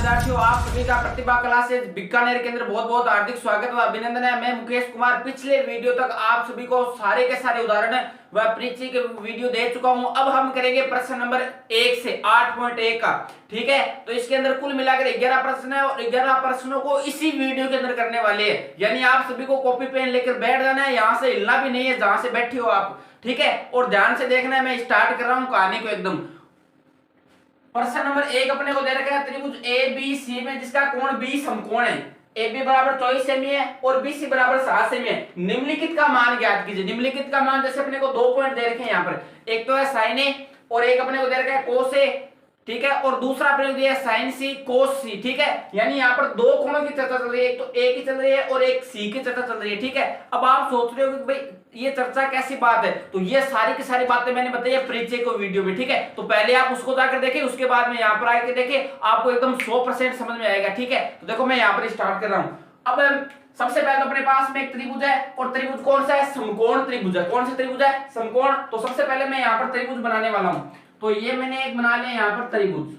विद्यार्थियों, आप सभी का प्रतिभा क्लासेस बीकानेर के अंदर बहुत बहुत हार्दिक स्वागत व अभिनंदन है। मैं मुकेश कुमार पिछले वीडियो तक आप सभी को सारे के सारे उदाहरण व परीक्षा के वीडियो दे चुका हूं। अब हम करेंगे प्रश्न नंबर 1 से 8.1 का। ठीक है, तो इसके अंदर कुल मिलाकर 11 प्रश्न है और 11 प्रश्नों को इसी वीडियो के अंदर करने वाले हैं। यानी आप सभी को कॉपी पेन लेकर बैठ जाना है, यहाँ से हिलना भी नहीं है जहां से बैठे हो आप। ठीक है, और ध्यान से देखना है, मैं स्टार्ट कर रहा हूं कहानी को एकदम। प्रश्न नंबर 1 अपने को दे रखा है त्रिभुज ए बी सी में जिसका कोण बी समकोण है। ए बी बराबर 24 सेमी है और बी सी बराबर 7 सेमी है। निम्नलिखित का मान ज्ञात कीजिए। निम्नलिखित का मान जैसे अपने को 2 पॉइंट दे रखे हैं यहाँ पर, एक तो है साइन ए और एक अपने को दे रखा है कोस ए। ठीक है, और दूसरा अपने को दिया है साइन सी कोस सी। ठीक है, यानी यहाँ पर दो कोणों की चर्चा चल रही है, एक तो ए की चल रही है और एक सी की चर्चा चल रही है। ठीक है, अब आप सोच रहे हो कि भाई ये चर्चा कैसी बात है, तो ये सारी की सारी बातें मैंने बताई है परिचय को वीडियो में। ठीक है, तो पहले आप उसको जाकर देखें, उसके बाद में यहाँ पर आके देखें, आपको एकदम 100% समझ में आएगा। ठीक है, तो देखो मैं यहाँ पर स्टार्ट कर रहा हूँ। अब सबसे पहले तो अपने पास में एक त्रिभुज है और त्रिभुज कौन सा है? समकोण त्रिभुज है। कौन सा त्रिभुज है? समकोण। तो सबसे पहले मैं यहाँ पर त्रिभुज बनाने वाला हूँ। तो ये मैंने एक बना लिया यहाँ पर त्रिभुज।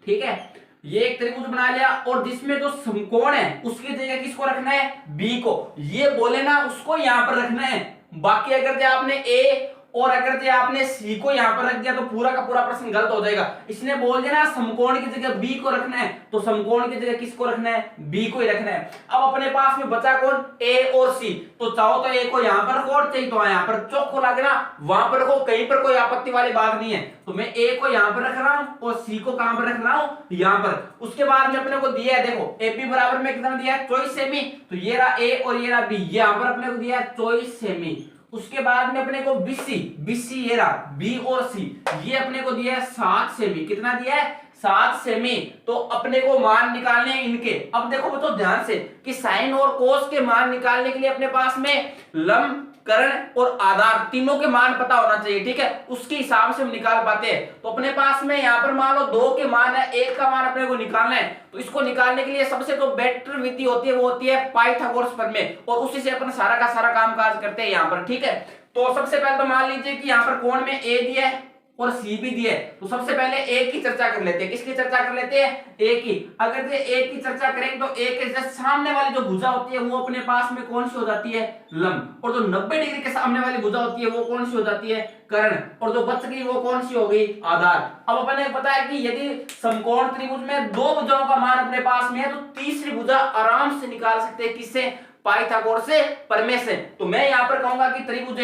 ठीक है, ये एक त्रिभुज बना लिया और जिसमें जो समकोण है उसकी जगह किसको रखना है? बी को। ये बोले ना उसको यहां पर रखना है। बाकी अगर जो आपने ए और अगर जो आपने सी को यहां पर रख दिया तो पूरा का पूरा प्रश्न गलत हो जाएगा। इसने बोल दिया ना समकोण की जगह बी को रखना है, तो समकोण की जगह किसको रखना है? बी को ही रखना है। अब अपने पास में बचा कौन? ए और सी। तो चाहो तो ए को यहां पर रखो और चाहिए तो यहां पर चौक को लागे ना वहां पर रखो, कहीं पर कोई आपत्ति वाली बात नहीं है। तो मैं ए को यहां पर रख रहा हूं और सी को कहां पर रख रहा हूं? यहां पर। उसके बाद में अपने को दिया है, देखो ए बी बराबर में कितना दिया है? 24 सेमी। तो ये रहा ए और ये रहा बी, यहां पर अपने को दिया है 24 सेमी। उसके बाद में अपने को बीसी, बीसी ये रहा बी और सी, ये अपने को दिया है 7 सेमी। कितना दिया है? 7 सेमी। तो अपने को मान निकालने हैं इनके। अब देखो बच्चों ध्यान से कि साइन और कोस के मान निकालने के लिए अपने पास में लंब, कर्ण और आधार तीनों के मान पता होना चाहिए। ठीक है, उसके हिसाब से हम निकाल पाते हैं। तो अपने पास में यहाँ पर मान लो 2 के मान है, 1 का मान अपने को निकालना है। तो इसको निकालने के लिए सबसे जो बेटर विधि होती है वो होती है पाइथागोरस प्रमेय, और उसी से अपन सारा का सारा काम काज करते हैं यहाँ पर। ठीक है, तो सबसे पहले तो मान लीजिए कि यहाँ पर कोण में ए दिया है और सी भी दिया है। तो सबसे पहले ए की चर्चा कर लेते हैं। किसकी चर्चा कर लेते हैं? ए की। अगर ये ए की चर्चा करेंगे तो ए के जस्ट सामने वाली जो भुजा होती है वो अपने पास में कौन सी हो जाती है? लंब। और जो 90 डिग्री के सामने वाली भुजा होती है वो कौन सी हो जाती है? कर्ण। और जो बच गई वो कौन सी हो गई? आधार। अब अपने पता है कि यदि समकोण त्रिभुज में 2 भुजाओं का मान अपने पास में है तो तीसरी भुजा आराम से निकाल सकते हैं। किससे? पाइथागोरस से प्रमेय से। तो मैं यहां पर कहूंगा कि त्रिभुज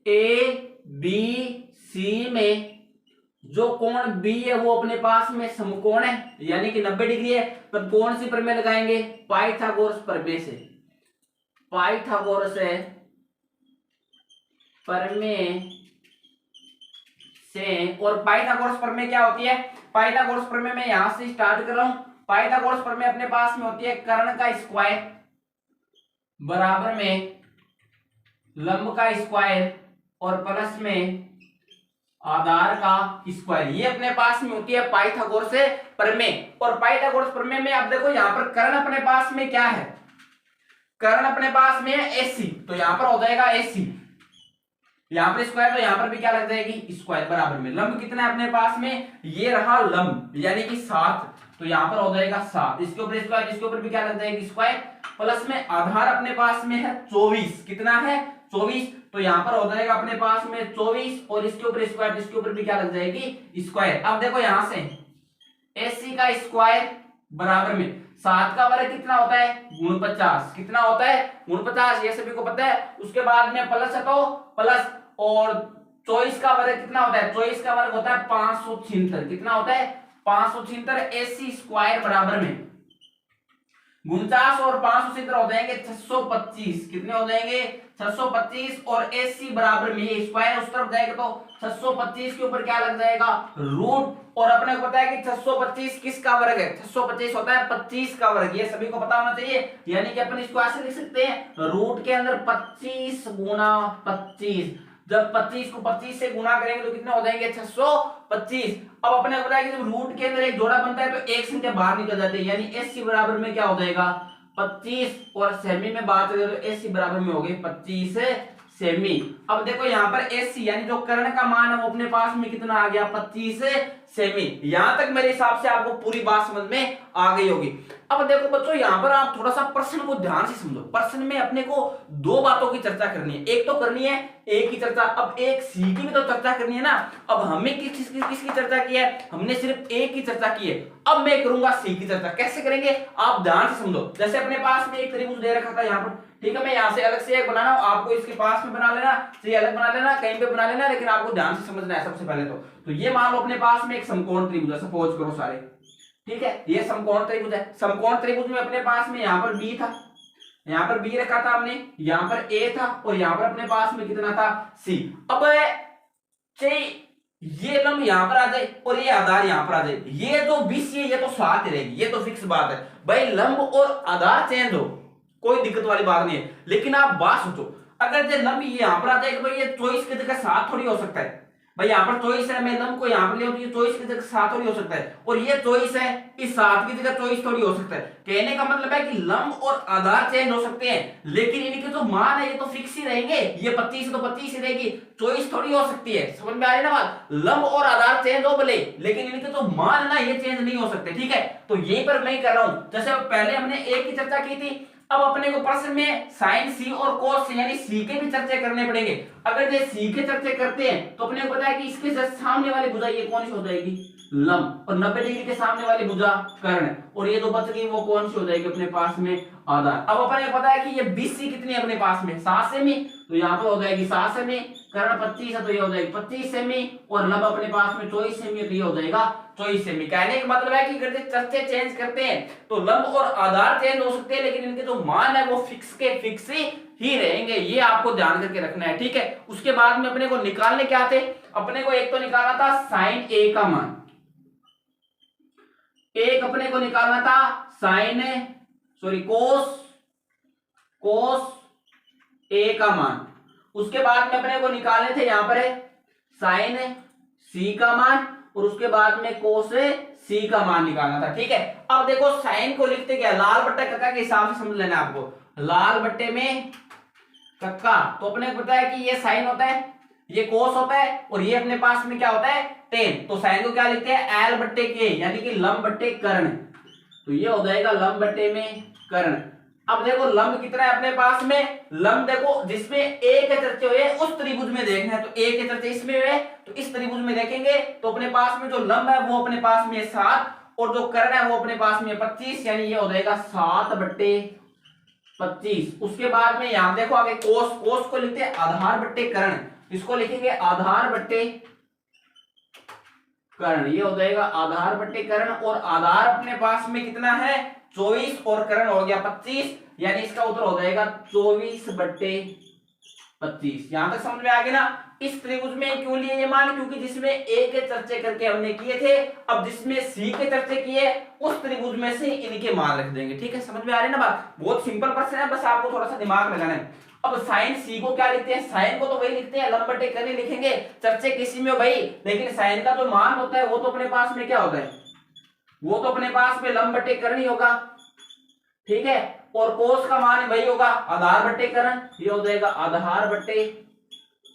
ए बी सी में जो कोण बी है वो अपने पास में समकोण है, यानी कि 90 डिग्री है। तब कौन सी प्रमेय लगाएंगे? पाइथागोरस प्रमेय से। पाइथागोरस प्रमेय से। और पाइथागोरस प्रमेय क्या होती है? पाइथागोरस प्रमेय मैं यहां से स्टार्ट कर रहा हूं। पाइथागोरस प्रमेय अपने पास में होती है कर्ण का स्क्वायर बराबर में लंब का स्क्वायर और प्लस में आधार का स्क्वायर। ये अपने पास में होती है पाइथागोरस प्रमेय। और पाइथागोरस प्रमेय में आप देखो यहाँ पर कर्ण अपने पास में क्या है? कर्ण अपने पास में है एसी, तो यहां पर हो जाएगा एसी। यहां पर स्क्वायर तो यहां पर भी क्या लग जाएगी? स्क्वायर बराबर में लंब कितना है अपने पास में? ये रहा लंब, यानी कि 7, तो यहां पर हो जाएगा 7। इसके ऊपर स्क्वायर, इसके ऊपर भी क्या लग जाएगी? स्क्वायर। प्लस में आधार अपने पास में है 24। कितना है? 24। तो यहां पर हो जाएगा अपने पास में 24 और इसके ऊपर स्क्वायर, इसके ऊपर भी क्या लग जाएगी? स्क्वायर। अब देखो यहां से एसी का स्क्वायर बराबर में 7 का वर्ग कितना होता है? 49। कितना होता है? 49, ये सभी को पता है। उसके बाद में प्लस है तो प्लस, और 24 का वर्ग कितना होता है? 24 का वर्ग होता है 576। कितना होता है? 576। एसी स्क्वायर बराबर में 49 और 576 हो जाएंगे 625। कितने हो जाएंगे? 625। और एसी बराबर में ये स्क्वायर उस तरफ जाएगा तो 625 के ऊपर क्या लग जाएगा? रूट। और अपने को पता है कि 625 किसका वर्ग है? 625 होता है 25 का वर्ग। ये सभी को पता होना चाहिए। यानी कि अपन इसको ऐसे लिख सकते हैं, रूट के अंदर 25 गुना 25। जब 25 को 25 से गुना करेंगे तो कितने हो जाएंगे? 625। अब अपने पता है कि जब रूट के अंदर एक जोड़ा बनता है तो एक संख्या बाहर निकल जाती है, यानी एसी बराबर में क्या हो जाएगा? 25। और सेमी में बात करें तो एसी बराबर में हो गई 25 सेमी। अब देखो यहाँ पर AC यानी जो कर्ण का मान है वो अपने पास में कितना आ गया 25 सेमी। यहां तक मेरे हिसाब से आपको पूरी बात समझ में आ गई होगी। अब देखो बच्चों यहाँ पर आप थोड़ा सा प्रश्न को ध्यान से समझो। प्रश्न में अपने को दो बातों की चर्चा करनी है, एक तो करनी है एक की चर्चा, अब एक सी की भी तो चर्चा करनी है ना। अब हमें किसकी चर्चा की है, हमने सिर्फ एक की चर्चा की है। अब मैं करूंगा सी की चर्चा। कैसे करेंगे आप ध्यान से समझो। जैसे अपने पास में एक त्रिभुज दे रखा था यहाँ पर, ठीक है, मैं यहाँ से अलग से एक बना रहा हूं, आपको इसके पास में बना लेना, से अलग बना लेना, कहीं पे बना लेना, लेकिन आपको ध्यान से समझना है सबसे पहले तो ये मान लो अपने पास में एक समकोण त्रिभुज है, सपोज करो सारे, ठीक है, ये समकोण त्रिभुज है। समकोण त्रिभुज में अपने पास में यहाँ पर बी था, यहाँ पर बी रखा था हमने, यहाँ पर ए था और यहाँ पर अपने पास में कितना था सी। अब ये लंब यहाँ पर आ जाए और ये आधार यहाँ पर आ जाए, ये जो बीसी है ये तो साथ ही रहेगी, ये तो फिक्स बात है भाई। लंब और आधार चेंज हो कोई दिक्कत वाली बात नहीं है, लेकिन आप बात सोचो, अगर ये लंब ये यहाँ पर आ जाएगा तो ये चॉइस की जगह साथ थोड़ी हो सकता है भाई। यहाँ पर चॉइस है, मैं लंब को यहाँ पर ले तो ये चॉइस की जगह साथ थोड़ी हो सकता है, और ये चॉइस है इस साथ की जगह चॉइस थोड़ी हो सकता है। कहने का मतलब है कि लंब और आधार चेंज हो सकते हैं, लेकिन इनके जो मान है ये तो फिक्स ही रहेंगे, ये 25 तो 25 ही रहेगी, चॉइस थोड़ी हो सकती है। समझ में आ रही है ना बात। लंब और आधार चेंज हो भले, लेकिन इनके जो मान है ना ये चेंज नहीं हो सकते, ठीक है। तो यही पर मैं कर रहा हूं। जैसे पहले हमने एक की चर्चा की थी, अब अपने को प्रश्न में साइन सी और कोस सी यानी सी के भी चर्चे करने पड़ेंगे। अगर ये सी के चर्चे करते हैं तो अपने को पता है कि इसके सामने वाली भुजा ये कौन सी हो जाएगी लंब, और 90 डिग्री के सामने वाली भुजा कर्ण, और ये जो बच गई वो कौन सी हो जाएगी अपने पास में आधार। अब अपने को पता है कि ये BC कितनी है अपने पास में 7 सेमी, तो यहाँ पे हो जाएगी 7 सेमी, कर्ण 25 है तो ये हो जाएगी 25 सेमी, और लंब अपने पास में 24 सेमी है तो ये हो जाएगा 24 सेमी। कहने का मतलब है कि अगर चर्चे चेंज करते हैं तो लंब और आधार चेंज हो सकते हैं, लेकिन इनके जो मान है वो फिक्स के फिक्स ही रहेंगे, ये आपको ध्यान करके रखना है, ठीक है। उसके बाद में अपने को निकालने क्या थे, अपने को एक तो निकालना था साइन ए का मान, एक अपने को निकालना था साइन कोस ए का मान, उसके बाद में अपने को निकालने थे यहां पर साइन सी का मान, और उसके बाद में कोस सी का मान निकालना था, ठीक है। अब देखो साइन को लिखते क्या, लाल बट्टा कक्का के हिसाब से समझ लेना आपको, लाल बट्टे में कक्का, तो अपने को पता है कि ये साइन होता है, ये कोस होता है, और ये अपने पास में क्या होता है टेन। तो साइन को क्या लिखते हैं एल बट्टे के यानी कि लंब बट्टे कर्ण, तो ये हो जाएगा लंब बट्टे में कर्ण। अब देखो लंब कितना है अपने पास में, लंब देखो जिसमें ए के चर्चे हुए उस त्रिभुज में देखना है, तो ए के चर्चे इसमें हुए तो इस त्रिभुज में देखेंगे, तो अपने पास में जो लंब है वो अपने पास में 7 और जो कर्ण है वो अपने पास में 25, यानी ये हो जाएगा 7/25। उसके बाद में यहां देखो आगे कोस को लिखते हैं आधार बट्टे कर्ण, इसको लिखेंगे आधार बट्टे कर्ण, ये हो जाएगा आधार बट्टे कर्ण, और आधार अपने पास में कितना है 24 और कर्ण हो गया 25, यानी इसका उत्तर हो जाएगा 24/25। यहां तक समझ में आ गया ना। इस त्रिभुज में क्यों लिए ये मान, क्योंकि जिसमें ए के चर्चे करके हमने किए थे, अब जिसमें सी के चर्चे किए उस त्रिभुज में से इनके मान रख देंगे, ठीक है। समझ में आ रही है ना बात, बहुत सिंपल प्रश्न है, बस आपको थोड़ा सा दिमाग लगाना है। अब साइन सी को क्या लिखते हैं, साइन को तो वही लिखते हैं लंब बटे कर्ण लिखेंगे, चर्चे किसी में हो भाई, लेकिन साइन का जो मान होता है वो तो अपने पास में क्या होता है, वो तो अपने पास में लंब बटे कर्ण ही होगा, ठीक है। और कोस का मान वही होगा आधार बट्टे कर्ण, ये हो जाएगा आधार बट्टे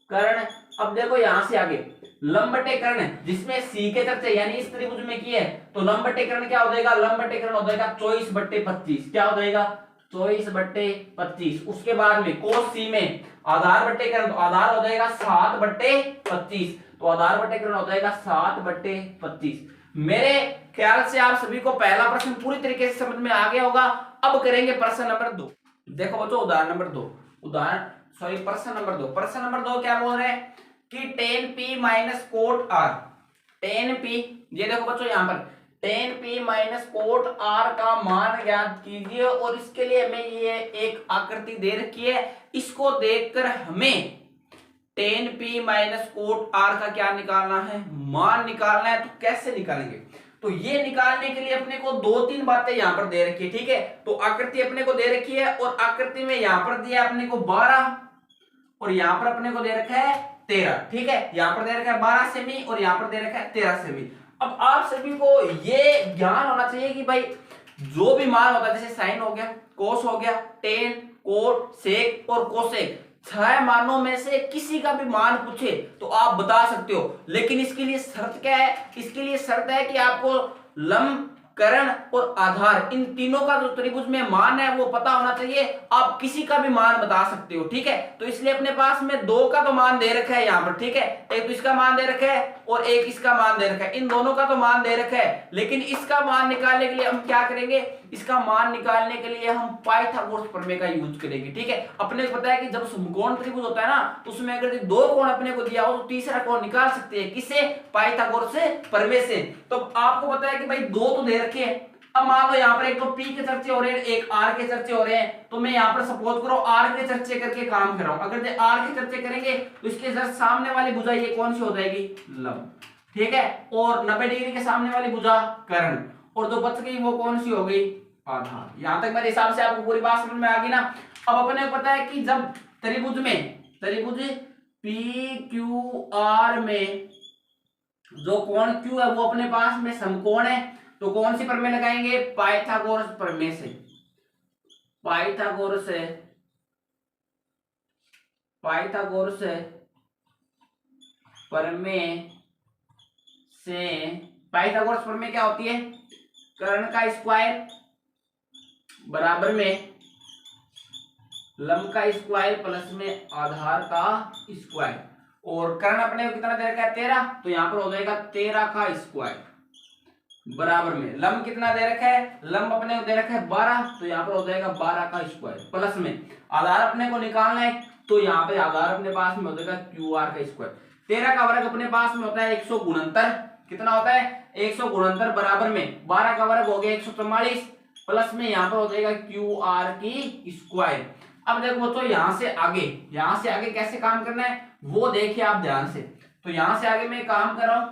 कर्ण। अब देखो यहां से आगे लंब बट्टे कर्ण जिसमें सी के चर्चे यानी इस त्रिभुज में किए, तो लंब बट्टे कर्ण क्या हो जाएगा, लंब बट्टे कर्ण हो जाएगा 24/25, क्या हो जाएगा 24/25। उसके बाद में कोस सी में आधार बट्टे कर्ण, तो आधार हो जाएगा 7/25, तो आधार बट्टे कर्ण हो जाएगा 7/25। मेरे ख्याल से आप सभी को पहला प्रश्न पूरी तरीके से समझ में आ गया होगा। अब करेंगे प्रश्न नंबर 2। देखो बच्चों उदाहरण नंबर 2, प्रश्न नंबर 2। प्रश्न नंबर 2 क्या बोल रहे हैं कि tan p minus cot r, tan p, ये देखो बच्चों यहाँ पर tan p minus cot r का मान ज्ञात कीजिए, और इसके लिए हमें ये एक आकृति दे रखी है, इसको देखकर हमें tan p minus cot r का क्या निकालना है, मान निकालना है। तो कैसे निकालेंगे, तो ये निकालने के लिए अपने को 2-3 बातें यहाँ पर दे रखी है, ठीक है। तो आकृति अपने को दे रखी है, और आकृति में यहाँ पर दिया अपने को 12 और यहाँ पर अपने को दे रखा है 13, ठीक है। यहाँ पर दे रखा है 12 सेमी और यहाँ पर दे रखा है 13 सेमी। अब आप सभी को ये ज्ञान होना चाहिए कि भाई जो भी मान होता है, जैसे साइन हो गया, कोस हो गया, टेन, कोट, सेक और कोसेक, 6 मानों में से किसी का भी मान पूछे तो आप बता सकते हो, लेकिन इसके लिए शर्त क्या है? इसके लिए शर्त है कि आपको लंब, कर्ण और आधार, इन तीनों का जो त्रिभुज में मान है वो पता होना चाहिए। आप किसी का भी मान बता सकते हो, ठीक है। तो इसलिए अपने पास में दो का तो मान दे रखा है यहाँ पर, ठीक है। एक तो इसका मान दे रखा है और एक इसका मान दे रखा है, इन दोनों का तो मान दे रखा है। लेकिन इसका मान निकालने के लिए हम क्या करेंगे? इसका मान निकालने के लिए हम पाइथागोरस प्रमेय का यूज करेंगे, ठीक है। अपने को पता है कि जब समकोण त्रिभुज होता है ना, उसमें अगर दो कोण अपने को दिया हो तो तीसरा कोण निकाल सकते हैं, किससे? पाइथागोरस प्रमेय से। तो आपको पता है कि भाई दो तो दे रखे हैं। अब मान लो यहाँ पर एक तो P के चर्चे हो रहे हैं, एक R के चर्चे हो रहे हैं, तो मैं यहाँ पर सपोज करो R के चर्चे करके काम कर रहा हूं। अगर R के चर्चे करेंगे तो इसके जस्ट सामने वाली भुजा ये कौन सी हो जाएगी? लंब, ठीक है। और 90 डिग्री के सामने वाली भुजा कर्ण, और जो बच गई वो कौन सी हो गई? आधार। यहां तक मेरे हिसाब से आपको पूरी बात समझ में आ गई ना। अब अपने को पता है कि जब त्रिभुज PQR में जो कोण Q है वो अपने पास में समकोण है, तो कौन सी प्रमेय लगाएंगे? पाइथागोरस प्रमेय से। पाइथागोरस प्रमेय से, पाइथागोरस प्रमेय क्या होती है? कर्ण का स्क्वायर बराबर में लंब का स्क्वायर प्लस में आधार का स्क्वायर। और कर्ण अपने को कितना दे रखा है? 13, तो यहां पर हो जाएगा 13 का स्क्वायर बराबर में लंब कितना दे रखा है? लंब अपने को दे रखा है 12, तो यहां पर हो जाएगा 12 का स्क्वायर प्लस में आधार अपने को निकालना है, तो यहाँ पे आधार अपने पास में हो जाएगा QR का स्क्वायर। 13 का वर्ग अपने पास में होता है 169, कितना होता है? 169 बराबर में 12 का वर्ग हो गया 144 प्लस में यहाँ पर हो जाएगा QR की स्क्वायर। अब देखो तो यहाँ से आगे कैसे काम करना है वो देखिए आप ध्यान से। तो यहाँ से आगे मैं काम कर रहा हूं,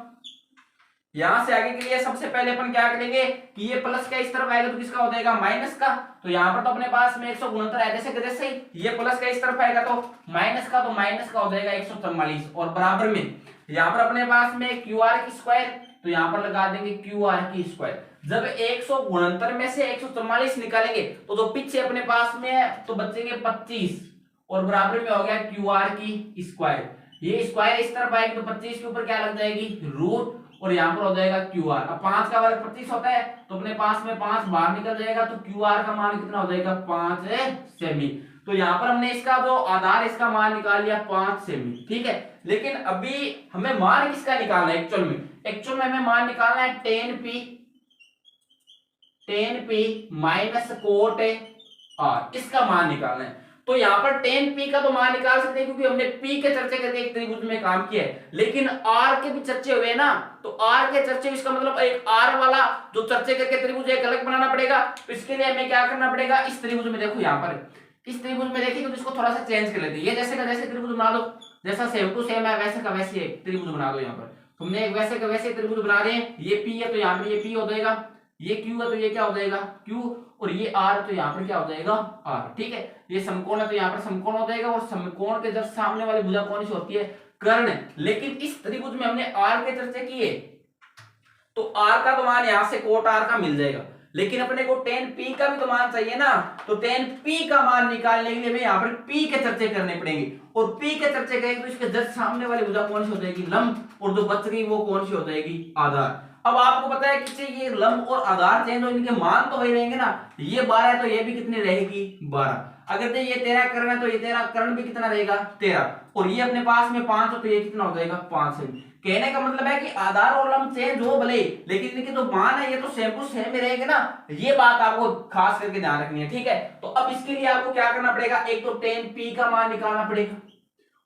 यहां से आगे के लिए सबसे पहले अपन क्या करेंगे कि ये प्लस का इस तरफ आएगा तो किसका हो जाएगा? माइनस का। तो यहाँ पर तो अपने पास में 169 है, जैसे ही ये प्लस का इस तरफ आएगा तो माइनस का, तो माइनस का हो जाएगा 144 और बराबर में यहाँ पर अपने पास में QR की स्क्वायर, तो यहाँ पर लगा देंगे QR की स्क्वायर। जब 169 में से 144 निकालेंगे तो जो पीछे अपने पास में है तो बचेंगे 25 और बराबर में हो गया QR की स्क्वायर। ये स्क्वायर इस तरफ आएगी तो 25 के ऊपर क्या लग जाएगी? रूट, और यहाँ पर हो जाएगा QR। अब 5 का वर्ग 25 होता है तो अपने पास में 5 बाहर निकल जाएगा, तो QR का मान कितना हो जाएगा? 5 सेमी। तो यहाँ पर हमने इसका जो आधार इसका मान निकाल लिया 5 सेमी, ठीक है। लेकिन अभी हमें मान किसका निकालना है? एक्चुअल में हमें मान निकालना है 10p माइनस कोट R, इसका मान निकालना है। तो यहाँ पर 10p का तो मान निकाल सकते हैं क्योंकि हमने p के चर्चे करके एक त्रिभुज में काम किया है, लेकिन r के भी चर्चे हुए ना, तो r के चर्चे, इसका मतलब एक r वाला जो चर्चे करके त्रिभुज एक अलग बनाना पड़ेगा। तो इसके लिए हमें क्या करना पड़ेगा? इस त्रिभुज में देखो, यहाँ पर इस त्रिभुज में देखिए तो इसको थोड़ा सा चेंज कर लेते हैं। ये जैसे का जैसे त्रिभुज बना दो, जैसा सेम टू सेम है वैसे का वैसे एक त्रिभुज बना दो। यहाँ पर तुमने एक वैसे का वैसे त्रिभुज बना रहे हैं, ये p है तो यहाँ पर ये p हो जाएगा, ये q है तो ये क्या हो जाएगा? q, और ये r तो यहाँ पर क्या हो जाएगा? r, ठीक है। ये समकोण है तो यहाँ पर समकोण हो जाएगा, और समकोण के जब सामने वाली भुजा कौन सी होती है? कर्ण। लेकिन इस त्रिभुज में हमने r के चर्चे किए तो r का तो मान यहाँ से कोट r का मिल जाएगा, लेकिन अपने को 10p का भी तो मान चाहिए ना। तो 10p का मान निकालने के लिए हमें यहाँ पर p के चर्चे करने पड़ेंगे, और p के चर्चे करेंगे तो इसके जस्ट सामने वाली भुजा कौन सी हो जाएगी? लंब, और जो बच गई वो कौन सी हो जाएगी? आधार। अब आपको पता है कि ये लंब और आधार चेंज हो, इनके मान तो वही रहेंगे ना। ये 12 है तो ये भी कितनी रहेगी? 12। अगर ये 13 कर्ण है तो ये 13 कर्ण भी कितना रहेगा? 13। और ये अपने पास में 5 हो तो ये कितना हो जाएगा? 5 सेमी। कहने का मतलब है कि आधार और लंब चेंज हो भले, लेकिन इनके जो मान है ये तो सेम टू सेम ही रहेंगे ना। ये बात आपको खास करके ध्यान रखनी है, ठीक है। तो अब इसके लिए आपको क्या करना पड़ेगा? एक तो 10p का मान निकालना पड़ेगा,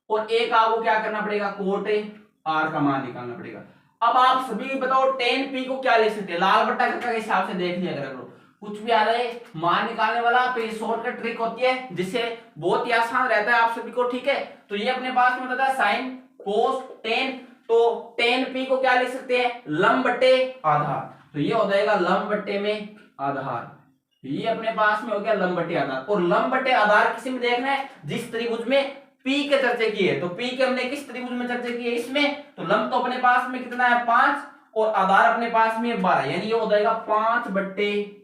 और एक आपको क्या करना पड़ेगा? कोट r का मान निकालना पड़ेगा। अब आप सभी बताओ 10p को क्या ले सकते हैं? लाल बट्टा के हिसाब से देख लिया अगर कुछ भी आ रहा है मान निकालने वाला, तो ये शॉर्टकट ट्रिक होती है जिससे बहुत ही आसान रहता है आप सभी को, ठीक है। तो ये अपने पास में होता है साइन कोस 10, तो 10p को क्या लिख सकते हैं? लंब बटे आधार, तो ये हो जाएगा लंब बटे में आधार। ये अपने पास में हो गया लंब बटे आधार, और लंब बटे आधार किसी में देखना है? जिस त्रिभुज में p के चर्चे की है। तो p के हमने किस त्रिभुज में चर्चा की है? इसमें। तो लंब तो अपने पास में कितना है? 5, और आधार अपने पास में 12, यानी ये हो जाएगा 5/12।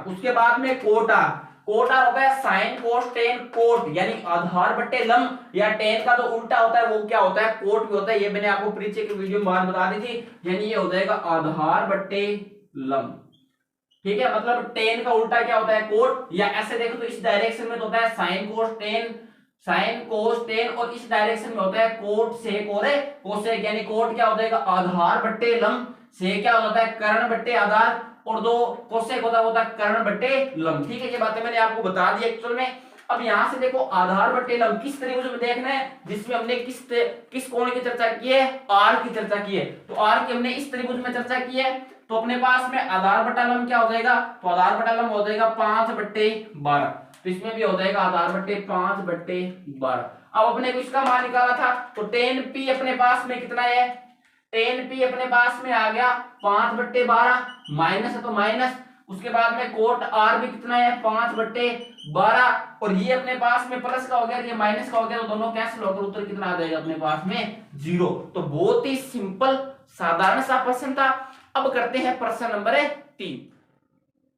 उसके बाद में कोट r, कोट आर होता है साइन कोस टेन कोट, यानी आधार बट्टे लंब, या टेन का तो उल्टा होता है वो क्या होता है, कोट भी होता है। ये मैंने आपको परिचय की वीडियो में बात बता दी थी, यानी ये हो जाएगा आधार बट्टे लंब। ठीक है, मतलब टेन का उल्टा क्या होता है, कोट। या ऐसे देखो तो इस डायरेक्शन में तो होता है sign cos ten, sign cos ten, और इस डायरेक्शन में होता है कोट सेक और कोसेक, यानी कोट क्या हो जाएगा आधार बट्टे लंब, से क्या होता है कर्ण बट्टे आधार, और दो कोसेक होता है कर्ण बट्टे लंब। ठीक है, ये बातें मैंने आपको बता दी एक्चुअल में। अब यहां से देखो आधार बट्टे लंब किस त्रिभुज में देखना है, जिसमें हमने किस कोण की चर्चा की है, आर की चर्चा की है। तो आर की हमने इस त्रिभुज में चर्चा की है, तो अपने पास में आधार बट्टा लंब क्या हो जाएगा, तो आधार बट्टा लंब हो जाएगा 5/12। तो इसमें भी हो जाएगा आधार बट्टे 5/12। अब अपने को इसका मान निकाला था, तो टेन पी अपने पास में कितना है, टेन पी अपने पास में आ गया 5/12, माइनस है तो माइनस, उसके बाद में कोट आर भी कितना है 5/12, और ये अपने पास में प्लस का हो गया, ये माइनस का हो गया, तो दोनों कैंसिल होकर उत्तर कितना आ जाएगा अपने पास में 0। तो बहुत ही सिंपल साधारण सा प्रश्न था। अब करते हैं प्रश्न नंबर 3।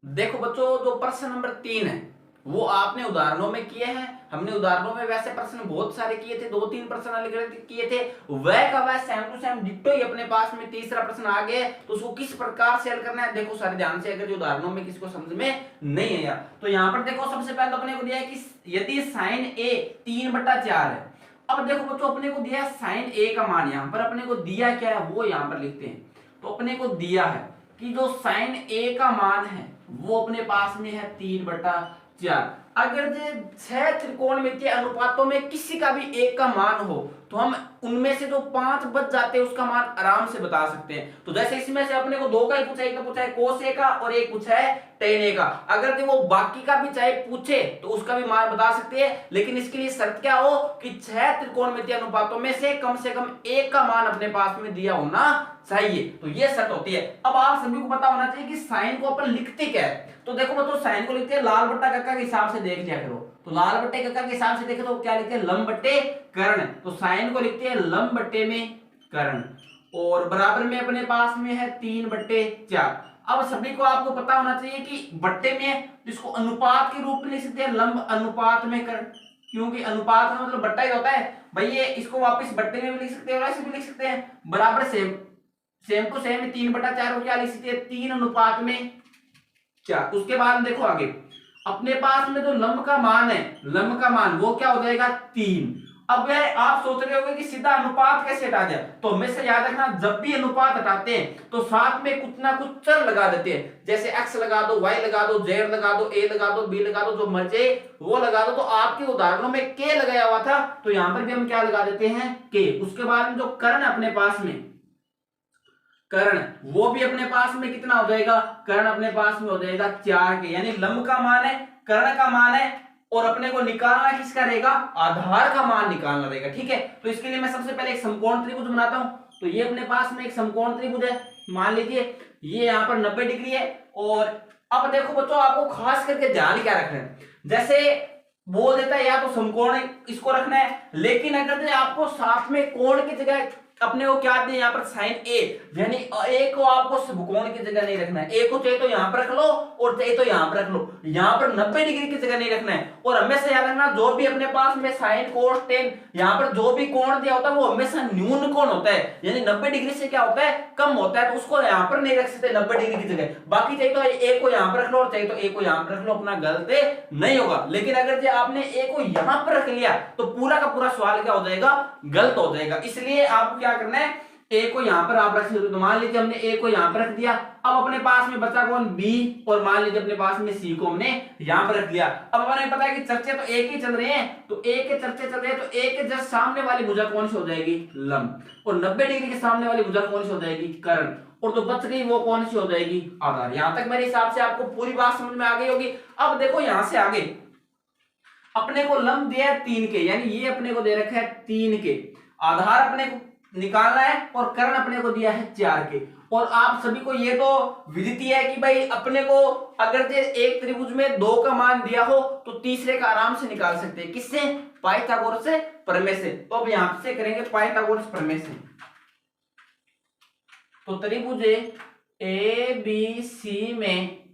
देखो बच्चों, जो प्रश्न नंबर 3 है वो आपने उदाहरणों में किए हैं। हमने उदाहरणों में वैसे प्रश्न बहुत सारे किए थे, 2-3 प्रश्न अलग किए थे, वह का वह सेम टू सेम डिट्टो ही अपने पास में तीसरा प्रश्न आ गया। तो उसको किस प्रकार से हल करना है देखो सारे ध्यान से, अगर जो उदाहरणों में किसी को समझ में नहीं आया तो यहाँ पर देखो सबसे पहले तो अपने को दिया है कि यदि साइन ए 3/4 है। अब देखो बच्चों, अपने को दिया है साइन ए का मान, यहाँ पर अपने को दिया क्या है वो यहाँ पर लिखते हैं। तो अपने को दिया है कि जो साइन ए का मान है वो अपने पास में है 3/4। अगर 6 त्रिकोणमितीय अनुपातों में किसी का भी एक का मान हो तो हम उनमें से जो 5 बच जाते हैं उसका मान आराम से बता सकते हैं। तो जैसे इसमें से अपने को 2 का ही पूछा, एक तो पूछा है कोस ए का और एक पूछा है टेन ए का। अगर वो बाकी का भी चाहे पूछे तो उसका भी मान बता सकते हैं, लेकिन इसके लिए शर्त क्या हो कि 6 त्रिकोणमितीय अनुपातों में से कम एक का मान अपने पास में दिया होना चाहिए। तो ये शर्त होती है। अब आप सभी को पता होना चाहिए कि साइन को अपन लिखते क्या है। तो देखो बच्चों, साइन को लिखते हैं लाल बट्टा कक्का के हिसाब से देख लिया करो। तो लाल बट्टे कक्का के हिसाब से देखे तो क्या लिखते हैं लंब बट्टे कर्ण। तो साइन को लिखते हैं लंब बट्टे में कर्ण, और बराबर में अपने पास में है 3/4। अब सभी को आपको पता होना चाहिए कि बट्टे में इसको अनुपात के रूप में लिख सकते हैं लंब अनुपात में कर्ण, क्योंकि अनुपात में मतलब बट्टा ही होता है भाई। ये इसको वापस बट्टे में भी लिख सकते हैं और ऐसे भी लिख सकते हैं, बराबर सेम टू सेम 3/4 को क्या लिख सकते हैं 3:4। उसके बाद देखो आगे अपने पास में जो लंब का मान है, लंब का मान वो क्या हो जाएगा 3। अब आप सोच रहे होंगे कि सीधा अनुपात कैसे हटा दिया, तो हमेशा याद रखना जब भी अनुपात हटाते हैं तो साथ में कुछ ना कुछ चर लगा देते हैं। जैसे x लगा दो, y लगा दो, z लगा दो, a लगा दो, b लगा दो, जो मर्जे वो लगा दो। तो आपके उदाहरणों में k लगाया हुआ था, तो यहां पर भी हम क्या लगा देते हैं k। उसके बाद में जो कर्ण अपने पास में कर्ण, वो भी अपने पास में कितना हो जाएगा, कर्ण अपने पास में हो जाएगा 4 के, यानी लंब का मान है, कर्ण का मान है, और अपने को निकालना किसका रहेगा, आधार का मान निकालना रहेगा। ठीक है, तो इसके लिए मैं सबसे पहले एक समकोण त्रिभुज बनाता हूं। तो ये अपने पास में एक समकोण त्रिभुज है, मान लीजिए ये यहाँ पर 90 डिग्री है। और अब देखो बच्चों, आपको खास करके ध्यान क्या रखना है, जैसे बोल देता है या तो समकोण इसको रखना है, लेकिन अगर आपको साथ में कोण की जगह अपने को क्या दिया यहाँ पर साइन ए, यानी ए को आपको समकोण की जगह नहीं रखना है। ए को चाहे तो यहाँ पर रख लो और चाहे तो यहाँ पर रख लो, यहाँ पर 90 डिग्री की जगह नहीं रखना है। और हमेशा याद रखना जो भी अपने पास में साइन कोस टेन यहाँ पर जो भी कोण दिया होता है वो हमेशा न्यून कोण होता है, यानी 90 डिग्री से क्या होता है कम होता है, तो उसको यहाँ पर नहीं रख सकते 90 डिग्री की जगह। बाकी चाहे तो ए को यहाँ पर रख लो और चाहे तो ए को यहाँ पर रख लो, अपना गलत नहीं होगा। लेकिन अगर आपने ए को यहाँ पर रख लिया तो पूरा का पूरा सवाल क्या हो जाएगा, गलत हो जाएगा। इसलिए आपको क्या करना है, ए को यहां पर आप रख सकते हो। तो मान लीजिए हमने ए को यहां पर रख दिया, अब अपने पास में बचा कौन बी, और मान लीजिए अपने पास में सी को हमने यहां पर रख दिया। अब हमें पता है कि चर्चे तो एक ही चल रहे हैं, तो ए के चर्चे चल रहे हैं, तो ए के जस्ट सामने वाली भुजा कौन सी हो जाएगी, लंब, और 90 डिग्री के सामने वाली भुजा कौन सी हो जाएगी, कर्ण, और जो बच गई वो कौन सी हो जाएगी, आधार। यहां तक मेरे हिसाब से आपको पूरी बात समझ में आ गई होगी। अब देखो यहां से आगे अपने को लंब दिया है 3 के, यानी ये अपने को दे रखा है 3 के, आधार अपने को निकालना है, और कर्ण अपने को दिया है 4 के। और आप सभी को ये तो विदित है कि भाई अपने को अगर एक त्रिभुज में 2 का मान दिया हो तो तीसरे का आराम से निकाल सकते हैं, किससे, पाइथागोरस प्रमेय से। तो अब यहां से करेंगे पाइथागोरस प्रमेय से। तो त्रिभुज ए बी सी में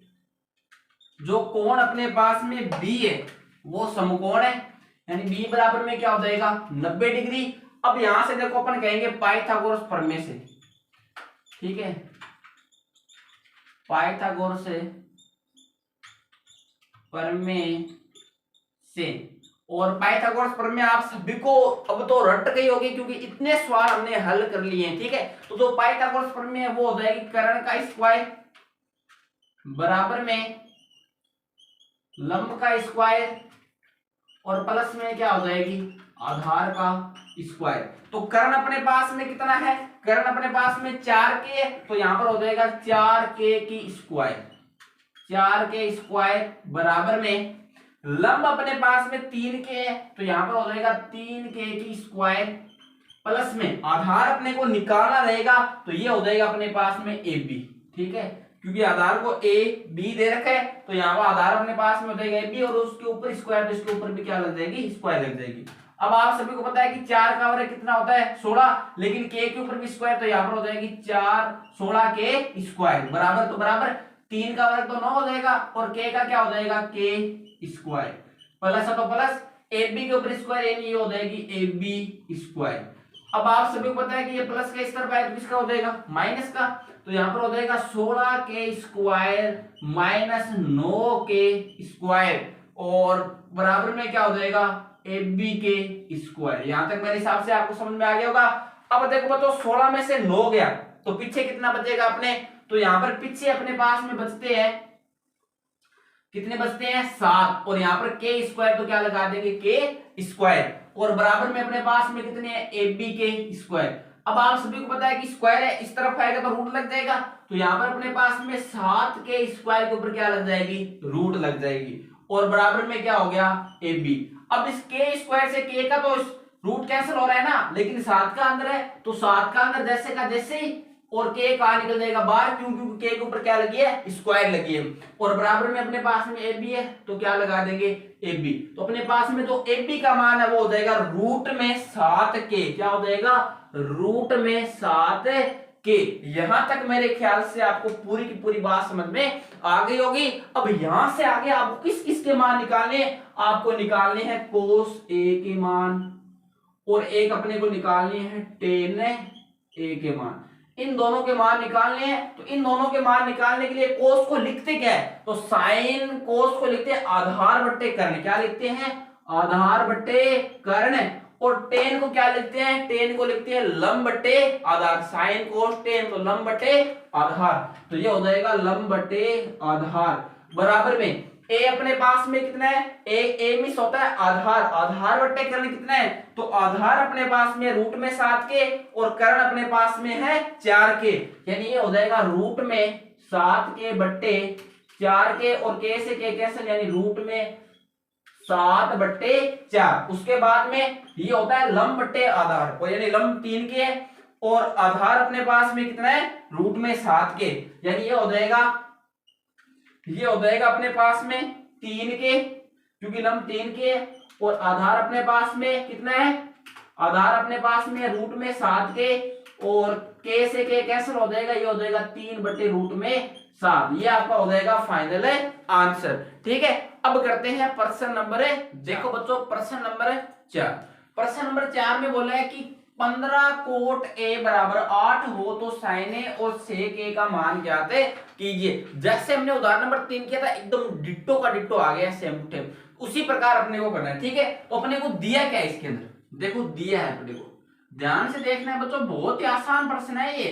जो कोण अपने पास में बी है वो समकोण है, यानी बी बराबर में क्या हो जाएगा 90 डिग्री। अब यहां से देखो अपन कहेंगे पाइथागोरस प्रमेय से, ठीक है, पाइथागोरस प्रमेय से। और पाइथागोरस प्रमेय आप सभी को अब तो रट गई होगी क्योंकि इतने सवाल हमने हल कर लिए हैं, ठीक है। तो जो पाइथागोरस प्रमेय है वो हो जाएगी कर्ण का स्क्वायर बराबर में लंब का स्क्वायर और प्लस में क्या हो जाएगी आधार का स्क्वायर। तो कर्ण अपने पास में कितना है, कर्ण अपने पास में 4k है, तो यहां पर हो जाएगा 4k की स्क्वायर, 4k स्क्वायर बराबर में लंब अपने पास में 3k है, तो यहां पर हो जाएगा 3k की स्क्वायर प्लस में आधार अपने को निकालना रहेगा, तो ये हो जाएगा अपने पास में AB, ठीक है, क्योंकि आधार को A B दे रखा है, तो यहाँ पर आधार अपने पास में हो जाएगा AB और उसके ऊपर स्क्वायर, तो इसके ऊपर भी क्या लग जाएगी स्क्वायर लग जाएगी। अब आप सभी को पता है कि 4 का वर्ग कितना होता है 16, लेकिन k के ऊपर भी स्क्वायर, तो यहाँ पर हो जाएगी 4 16k स्क्वायर बराबर, तो बराबर 3 का वर्ग तो 9 हो जाएगा और k का क्या हो जाएगा k स्क्वायर प्लस है तो प्लस AB के ऊपर स्क्वायर यानी ये हो जाएगी AB स्क्वायर। अब आप सभी को पता है कि ये प्लस का इस तरफ आए तो किसका हो जाएगा माइनस का, तो यहां पर हो जाएगा 16k square minus 9k square और बराबर में क्या हो जाएगा AB के स्क्वायर। यहां तक मेरे हिसाब से आपको समझ में आ गया होगा। अब देखो तो 16 में से 9 गया तो पीछे कितना बचेगा अपने, तो यहां पर पीछे अपने पास में बचते हैं कितने बचते हैं 7 और यहाँ पर k स्क्वायर तो क्या लगा देंगे k स्क्वायर और बराबर में अपने पास में कितने हैं AB के स्क्वायर। अब आप सभी को पता है कि स्क्वायर है इस तरफ आएगा तो रूट लग जाएगा, तो यहाँ पर अपने पास में 7k स्क्वायर के ऊपर क्या लग जाएगी रूट लग जाएगी और बराबर में क्या हो गया AB। अब इस k स्क्वायर से k का तो रूट कैंसिल हो रहा है ना, लेकिन 7 का अंदर है तो 7 का अंदर जैसे का जैसे ही और k कहां निकल जाएगा बाहर, क्यों क्योंकि k के ऊपर क्या लगी है स्क्वायर लगी है और बराबर में अपने पास में AB है तो क्या लगा देंगे AB। तो अपने पास में जो AB का मान है वो हो जाएगा रूट में 7k, क्या हो जाएगा रूट में 7k। यहां तक मेरे ख्याल से आपको पूरी की पूरी बात समझ में आ गई होगी। अब यहां से आगे आपको किस किस के मान निकालने, आपको निकालने हैं cos A के मान और एक अपने को निकालने हैं tan A के मान। इन दोनों के मान निकालने हैं, तो इन दोनों के मान निकालने के लिए कोस को लिखते क्या है, तो साइन कोस को लिखते हैं आधार बट्टे कर्ण, क्या लिखते हैं आधार बट्टे कर्ण और टेन को क्या लिखते हैं टेन को लिखते हैं लंब बट्टे आधार, साइन कोस टेन तो लंब बट्टे आधार, तो ये हो जाएगा लंब बट्टे आधार बराबर में a अपने पास में कितना है a मिस होता है आधार, आधार बट्टे कर्ण कितना है, तो आधार अपने पास में रूट में 7k और कर्ण अपने पास में है 4k, यानी ये हो जाएगा रूट में 7k बट्टे 4k और k से k कैंसिल यानी रूट में 7 बट्टे 4। उसके बाद में ये होता है लंब बट्टे आधार और यानी लंब 3k है और आधार अपने पास में कितना है रूट में 7k, यानी ये हो जाएगा अपने पास में 3k क्योंकि लंब 3k है और आधार अपने पास में कितना है आधार अपने पास में रूट में 7k और k से k कैंसिल हो जाएगा, ये हो जाएगा 3 बट्टे रूट में 7। ये आपका हो जाएगा फाइनल आंसर, ठीक है। अब करते हैं प्रश्न नंबर, देखो बच्चों प्रश्न नंबर 4। प्रश्न नंबर 4 में बोला है कि 15 कोट a बराबर 8 हो तो साइन a और सेक a का मान ज्ञात कीजिए। जैसे हमने उदाहरण नंबर 3 किया था एकदम डिट्टो का डिट्टो आ गया सेम टू सेम, उसी प्रकार अपने को करना है, ठीक है। तो अपने को दिया क्या है इसके अंदर, देखो दिया है अपने को, ध्यान से देखना है बच्चों, बहुत ही आसान प्रश्न है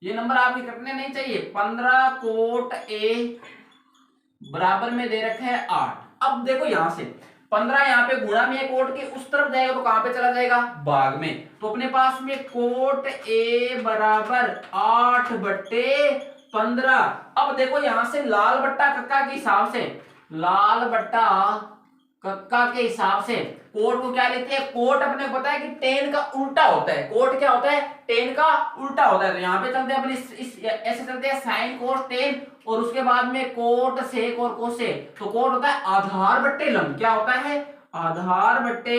ये नंबर आपके कटने नहीं चाहिए। 15 कोट a बराबर में दे रखे हैं 8। अब देखो यहां से 15 यहाँ पे गुणा में कोट के उस तरफ जाएगा तो कहां पे चला जाएगा भाग में, तो अपने पास में कोट a बराबर 8 बट्टे 15। अब देखो यहां से लाल बट्टा कक्का के हिसाब से, लाल बट्टा कक्का के हिसाब से कोट को क्या लेते हैं, कोट अपने को पता है कि टेन का उल्टा होता है, कोट क्या होता है टेन का उल्टा होता है, तो यहाँ पे चलते हैं अपने ऐसे चलते हैं साइन कोस टेन और उसके बाद में कोट सेक और कोसेक, तो कोट होता है आधार बट्टे लंब, क्या होता है आधार बट्टे,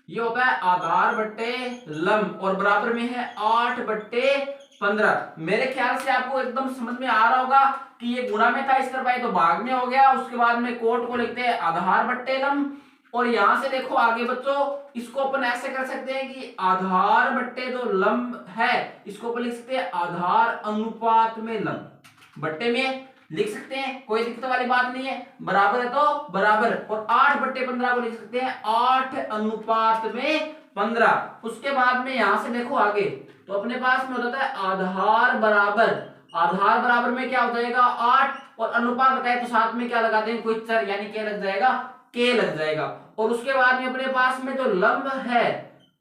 ये होता है आधार बट्टे लंब और बराबर में है 8 बट्टे 15। मेरे ख्याल से आपको एकदम समझ में आ रहा होगा कि ये गुणा में था, इस तरफ आए तो भाग में हो गया। उसके बाद में कोट को लिखते हैं आधार बट्टे लंब, और यहां से देखो आगे बच्चों, इसको अपन ऐसे कर सकते हैं कि आधार बट्टे जो लंब है इसको अपन लिख सकते हैं आधार अनुपात में लंब, बट्टे में लिख सकते हैं, कोई दिक्कत वाली बात नहीं है। बराबर है तो बराबर, और 8/15 को लिख सकते हैं 8 अनुपात में 15। उसके बाद में यहां से देखो आगे, तो अपने पास में हो जाता है आधार बराबर, आधार बराबर में क्या हो जाएगा 8, और अनुपात बताए तो साथ में क्या लगा देंगे, कोई चर यानी क्या लग जाएगा, के लग जाएगा। और उसके बाद में अपने पास में जो लंब है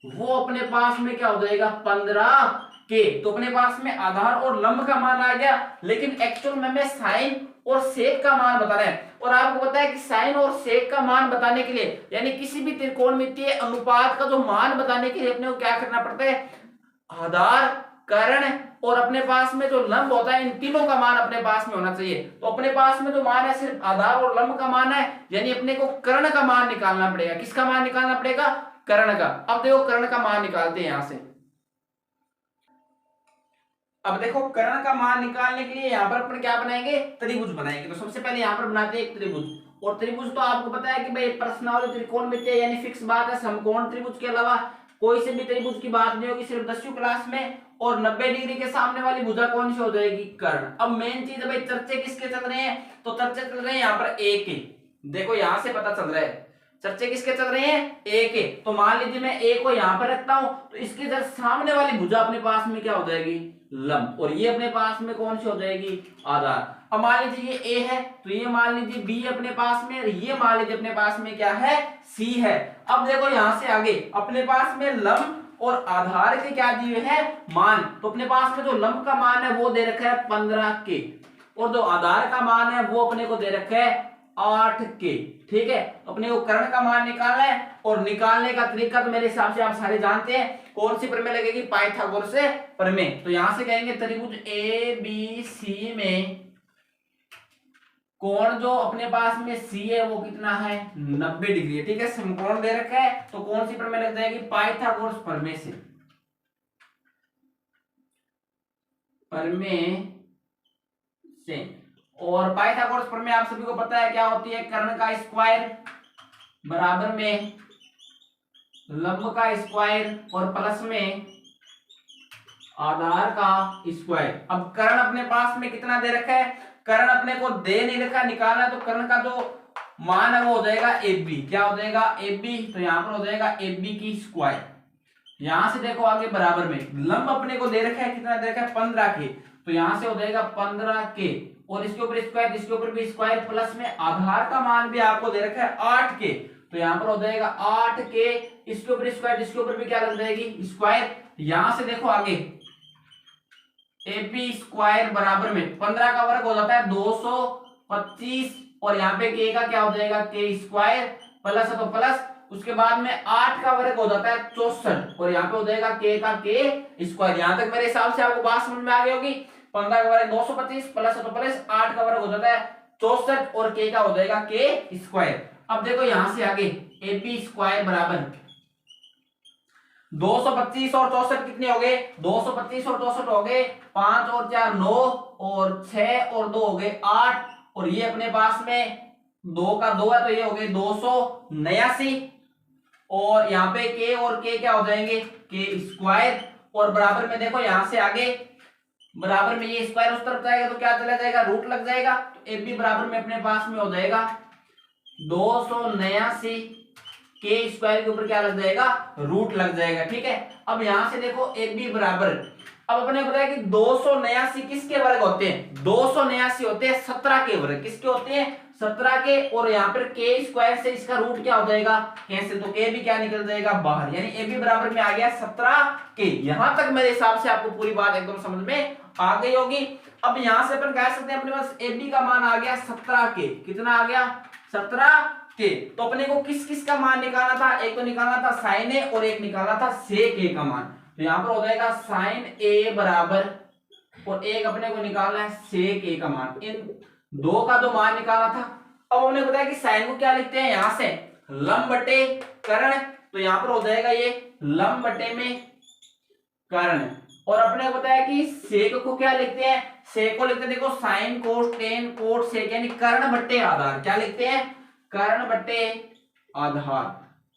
वो अपने पास में क्या हो जाएगा 15 के। तो अपने पास में आधार और लंब का मान आ गया, लेकिन एक्चुअल में हमें साइन और सेक का मान बताना है। और आपको पता है कि साइन और सेक का मान बताने के लिए, यानी किसी भी त्रिकोणमितीय अनुपात का जो मान बताने के लिए अपने को क्या करना पड़ता है, आधार, कर्ण और अपने पास में जो लंब होता है, इन तीनों का मान अपने पास में होना चाहिए। तो अपने पास में जो मान है सिर्फ आधार और लंब का मान है, यानी अपने को कर्ण का मान निकालना पड़ेगा। किसका मान निकालना पड़ेगा, कर्ण का। अब देखो कर्ण का मान निकालते हैं यहां से। अब देखो कर्ण का मान निकालने के लिए यहाँ पर अपन क्या बनाएंगे, त्रिभुज बनाएंगे। तो सबसे पहले यहाँ पर बनाते हैं एक त्रिभुज, और त्रिभुज तो आपको पता है कि भाई प्रश्नावली त्रिकोणमितीय यानी फिक्स बात है, समकोण त्रिभुज के अलावा कोई से भी त्रिभुज की बात नहीं होगी, सिर्फ 10वीं क्लास में। और 90 डिग्री के सामने वाली भुजा कौन सी हो जाएगी, कर्ण। अब मेन चीज है भाई, चर्चे किसके चल रहे हैं, तो चर्चे चल रहे हैं यहाँ पर ए के। देखो यहां से पता चल रहा है चर्चे किसके चल रहे हैं, ए के। तो मान लीजिए मैं ए को यहां पर रखता हूं, तो इसके जब सामने वाली भुजा अपने पास में क्या हो जाएगी, लंब, और ये अपने पास में कौन सी हो जाएगी, आधार। अब मान लीजिए ये ए है, तो ये मान लीजिए बी अपने पास में, ये मान लीजिए अपने पास में क्या है, सी है। अब देखो यहां से आगे अपने पास में लंब और आधार के क्या दिए हैं, मान। तो अपने पास में जो लंब का मान है वो दे रखा है 15 के, और जो आधार का मान है वो अपने को दे रखा है 8 के। ठीक है, तो अपने को कर्ण का मान निकालना है, और निकालने का तरीका तो मेरे हिसाब से आप सारे जानते हैं। कौन सी प्रमेय लगेगी, पाइथागोरस से प्रमेय। तो यहां से कहेंगे त्रिभुज ए बी सी में कोण जो अपने पास में सी है वो कितना है, 90 डिग्री है। ठीक है, समकोण दे रखा है, तो कौन सी प्रमेय लग जाएगी, पाइथागोरस प्रमेय से, प्रमेय से। और पाइथागोरस प्रमेय आप सभी को पता है क्या होती है, कर्ण का स्क्वायर बराबर में लंब का स्क्वायर और प्लस में आधार का स्क्वायर। अब कर्ण अपने पास में कितना दे रखा है, कर्ण अपने को दे नहीं रखा, निकालना है। तो कर्ण का जो मान है वो हो जाएगा ए बी, क्या हो जाएगा, ए बी। तो यहां पर हो जाएगा ए बी की स्क्वायर। यहां से देखो आगे बराबर में लंब अपने को दे रखा है, कितना दे रखा है, 15 के। तो यहां से हो जाएगा 15 के, और इसके ऊपर स्क्वायर, इसके ऊपर भी स्क्वायर, प्लस में आधार का मान भी आपको दे रखा है 8 के। तो यहां पर हो जाएगा 8 के, इसके ऊपर स्क्वायर, इसके ऊपर भी क्या लग जाएगी, स्क्वायर। यहां से देखो आगे ए बी स्क्वायर बराबर में 15 का वर्ग हो जाता है 225, और यहाँ पे के का क्या हो जाएगा, के स्क्वायर, प्लस है तो प्लस। उसके बाद में 8 का वर्ग हो जाता है 64, और यहाँ पे हो जाएगा के का के स्क्वायर। यहां तक मेरे हिसाब से आपको बात समझ में आ गई होगी। 15 का वर्ग 225, प्लस है तो प्लस, 8 का वर्ग हो जाता है 64, और के का हो जाएगा के स्क्वायर। अब देखो यहां से आगे ए बी स्क्वायर बराबर 225 और 64 कितने हो गए, 225 और 64 हो गए 5 और 4 9, और 6 और 2 हो गए 8, और ये अपने पास में 2 का 2 है, तो ये हो गए 289, और यहाँ पे के और के क्या हो जाएंगे, के स्क्वायर। और बराबर में देखो यहां से आगे बराबर में ये स्क्वायर उस तरफ जाएगा तो क्या चला जाएगा, रूट लग जाएगा। तो ए बी बराबर में अपने पास में हो जाएगा 289 के स्क्वायर के ऊपर क्या लग जाएगा, रूट लग जाएगा। ठीक है, अब यहां से देखो ए बी बराबर, अब अपने को पता है कि 289 किसके वर्ग होते हैं, 289 होते हैं 17 के वर्ग। किसके होते हैं, 17 के। और यहाँ पर के स्क्वायर से इसका रूट क्या हो जाएगा, कैंसिल, तो के भी क्या निकल जाएगा बाहर, यानी ए बी बराबर में आ गया 17 के। यहां तक मेरे हिसाब से आपको पूरी बात एकदम समझ में आ गई होगी। अब यहां से अपन कह सकते हैं अपने पास ए बी का मान आ गया 17 के, कितना आ गया, 17 के। तो अपने को किस किस का मान निकालना था, एक तो निकालना था साइन ए और एक निकालना था सेक ए का मान। तो यहां पर हो जाएगा साइन ए बराबर, और एक अपने को निकालना है सेक ए का मान। इन दो का जो मान निकालना था। अब हमने बताया कि साइन को क्या लिखते हैं, यहां से लंब बटे कर्ण। तो यहां पर हो जाएगा ये लंब बटे में कर्ण, और अपने को बताया कि सेक को क्या लिखते हैं, सेक को लिखते हैं देखो sine cos tan cot sec, यानी कर्ण बट्टे आधार। क्या लिखते हैं, कर्ण बट्टे आधार।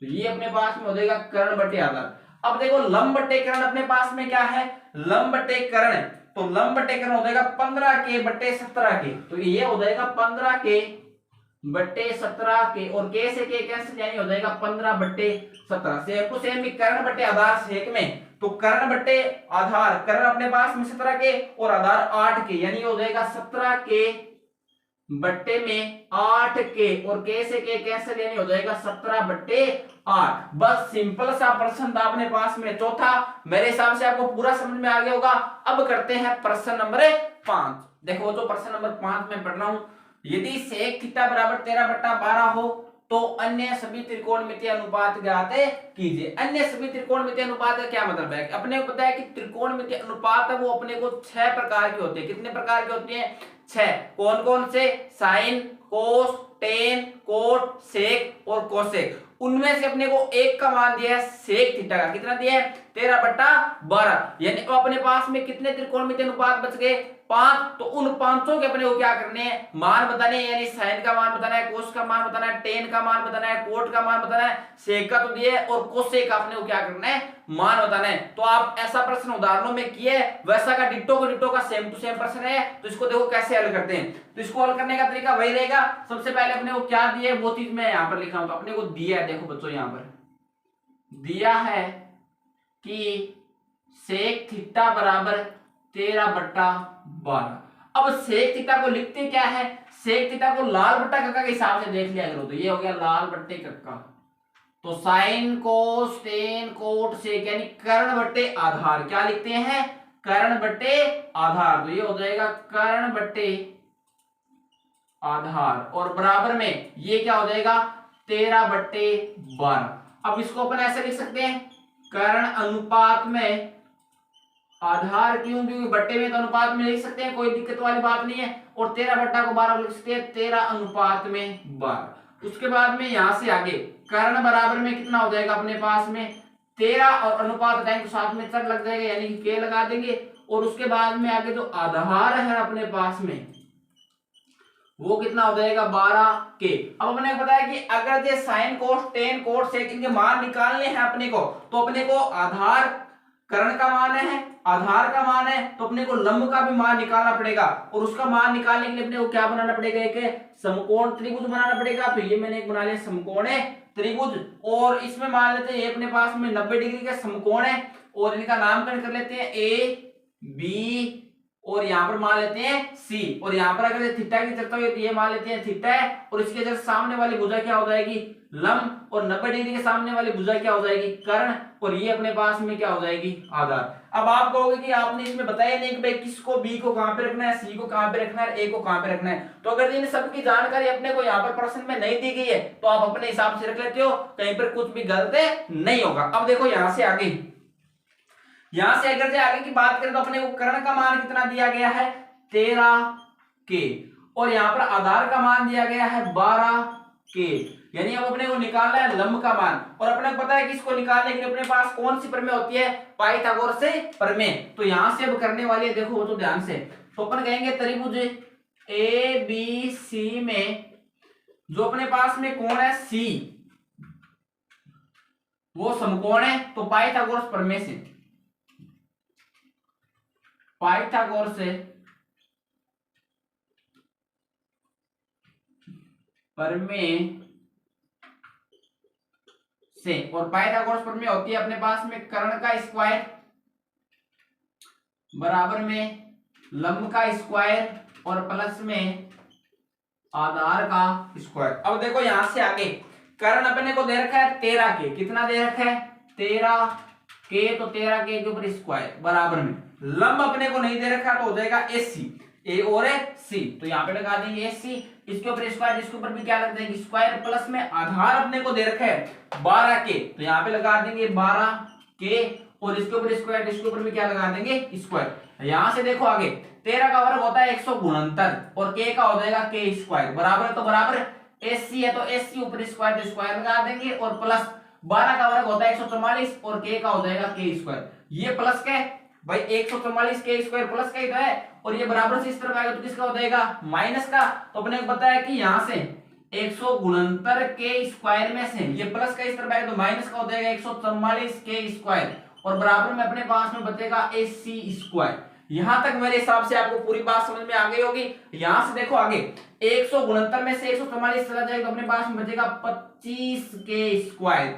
तो ये अपने पास में हो जाएगा कर्ण बट्टे आधार। अब देखो लंब बट्टे कर्ण अपने पास में क्या है, लंब बट्टे कर्ण। तो लंब बट्टे कर्ण हो जाएगा 15 के बट्टे 17 के। तो ये हो जाएगा 15 के बट्टे 17 के, और के से के कैंसिल, यानी हो जाएगा 15 बट्टे 17। सेम टू सेम कर्ण बट्टे आधार सेक में, तो कर्ण बट्टे आधार, कर्ण अपने पास में 17 के और आधार 8 के, यानी हो जाएगा 17 के बट्टे में 8 के, और के से के कैंसिल, यानी हो जाएगा 17 बट्टे 8। बस सिंपल सा प्रश्न था अपने पास में चौथा। मेरे हिसाब से आपको पूरा समझ में आ गया होगा। अब करते हैं प्रश्न नंबर 5। देखो जो प्रश्न नंबर 5 में पढ़ रहा हूं, यदि सेक थीटा बराबर 13/12 हो तो अन्य सभी त्रिकोणमितीय अनुपात ज्ञात कीजिए। अन्य सभी त्रिकोणमितीय अनुपात का क्या मतलब है, अपने को पता है कि त्रिकोणमितीय अनुपात है वो अपने को 6 प्रकार के होते हैं। कितने प्रकार के होते हैं, 6। कौन कौन से, साइन, कोस, टेन, कोट, सेक और कोसेक। उनमें से अपने को एक का मान दिया है सेक थीटा का, कितना दिया है 13/12, यानी अपने पास में कितने त्रिकोणमितीय अनुपात बच गए, 5। तो उन पांचों के अपने को क्या करने हैं, मान बताने हैं, यानी साइन का मान बताना है, कोस का मान बताना है, टेन का मान बताना है, कोट का मान बताना है, सेक का तो दिया है, और कोसेक का अपने को क्या करना है, मान बताना है। तो आप ऐसा प्रश्न उदाहरणों में किए, वैसा का डिट्टो का सेम टू सेम प्रश्न है। तो इसको देखो कैसे हल करते हैं। तो इसको हल करने का तरीका वही रहेगा। सबसे पहले अपने को क्या दिया है वो चीज मैं यहाँ पर लिखा हूं। तो अपने को दिया है, देखो बच्चों यहाँ पर दिया है कि सेक थीटा बराबर 13/12। अब सेक थीटा को लिखते क्या है, सेक थीटा को लाल बट्टा कक्का के हिसाब से देख लिया करो। तो ये हो गया लाल बट्टे कक्का। तो sine cos tan cot sec, यानी कर्ण बट्टे आधार। क्या लिखते हैं, कर्ण बट्टे आधार। तो ये हो जाएगा कर्ण बट्टे आधार, और बराबर में ये क्या हो जाएगा 13/12। अब इसको अपन ऐसे लिख सकते हैं, कर्ण अनुपात में आधार, क्यों, क्योंकि बट्टे में तो अनुपात में लिख सकते हैं, कोई दिक्कत वाली बात नहीं है। और 13/12 लिख सकते हैं 13/12। उसके बाद में यहां से आगे कर्ण बराबर में कितना हो जाएगा अपने पास में 13, और अनुपात टाइम के साथ में चर लग जाएगा, यानी कि के लगा देंगे। और उसके बाद में आगे जो आधार है अपने पास में वो कितना हो जाएगा 12 के। अब अपने को पता है कि अगर ये sine cos tan cot sec इनके मान निकालने हैं अपने को, तो अपने को आधार कर्ण का मान है, आधार का मान है, तो अपने को लंब का भी मान निकालना पड़ेगा। और उसका मान निकालने के लिए अपने को क्या बनाना पड़ेगा, एक समकोण त्रिभुज बनाना पड़ेगा। तो ये मैंने एक बना लिया समकोण त्रिभुज, और इसमें मान लेते हैं ये अपने पास में 90 डिग्री का समकोण है, और इनका नामकरण कर लेते हैं ए बी, और यहाँ पर मान लेते हैं सी। और यहाँ पर अगर थीटा की चर्चा हुई तो ये मान लेते हैं थीटा है, और इसके जैसे सामने वाली भुजा क्या हो जाएगी लंब, और 90 डिग्री के सामने वाली भुजा क्या हो जाएगी कर्ण, और ये अपने पास में क्या हो जाएगी आधार। अब आप कहोगे कि आपने इसमें बताया नहीं कि भाई किसको बी को कहां पे रखना है, सी को कहां पे रखना है, ए को कहां पे रखना है। तो अगर इन सब की जानकारी अपने को यहाँ पर प्रश्न में नहीं दी गई है तो आप अपने हिसाब से रख लेते हो, कहीं पर कुछ भी गलत नहीं होगा। अब देखो यहां से आगे, यहां से अगर आगे की बात करें तो अपने को कर्ण का मान कितना दिया गया है 13 के, और यहाँ पर आधार का मान दिया गया है 12 के, यानी अब अपने को निकालना है लंब का मान। और अपने को पता है कि इसको निकालने के लिए अपने पास कौन सी प्रमेय होती है, पाइथागोरस से प्रमेय। तो यहां से अब करने वाली है, देखो वो तो ध्यान से। तो अपन कहेंगे त्रिभुज ए बी सी में जो अपने पास में कोण है सी वो समकोण है। तो पाइथागोरस प्रमेय से, पाइथागोरस से प्रमेय से, और पाइथागोरस प्रमेय होती है अपने पास में कर्ण का स्क्वायर बराबर में लंब का स्क्वायर और प्लस में आधार का स्क्वायर। अब देखो यहां से आगे कर्ण अपने को दे रखा है 13 के, कितना दे रखा है 13 के, तो 13 के ऊपर स्क्वायर बराबर में लंब अपने को नहीं दे रखा, तो हो जाएगा एसी, ए और सी। तो यहाँ पे लगा देंगे एसी, इसके ऊपर स्क्वायर, इसके ऊपर भी क्या लग जाएगी स्क्वायर, प्लस में आधार अपने को दे रखा है 12 के, तो यहाँ पे लगा देंगे 12 के, और इसके ऊपर स्क्वायर, इसके ऊपर भी क्या लगा देंगे स्क्वायर। यहां से देखो आगे 13 का वर्ग होता है 169, और के का हो जाएगा के स्क्वायर बराबर, तो बराबर एसी है तो एसी ऊपर स्क्वायर तो स्क्वायर लगा देंगे, और प्लस 12 का वर्ग होता है 144, और के का हो जाएगा के स्क्वायर। ये प्लस के भाई 144 के स्क्वायर प्लस का ही तो है, और ये बराबर से इस तरफ आएगा तो किसका हो जाएगा माइनस का। तो अपने को पता है कि यहाँ से 169 के स्क्वायर में से ये प्लस का इस तरफ आएगा तो माइनस का हो जाएगा 144 के स्क्वायर, और बराबर में अपने पास में बचेगा AC स्क्वायर। यहां तक मेरे हिसाब से आपको पूरी बात समझ में आ गई होगी। यहां से देखो आगे 169 में से 144 चला जाएगा तो अपने पास में बचेगा 25 के स्क्वायर,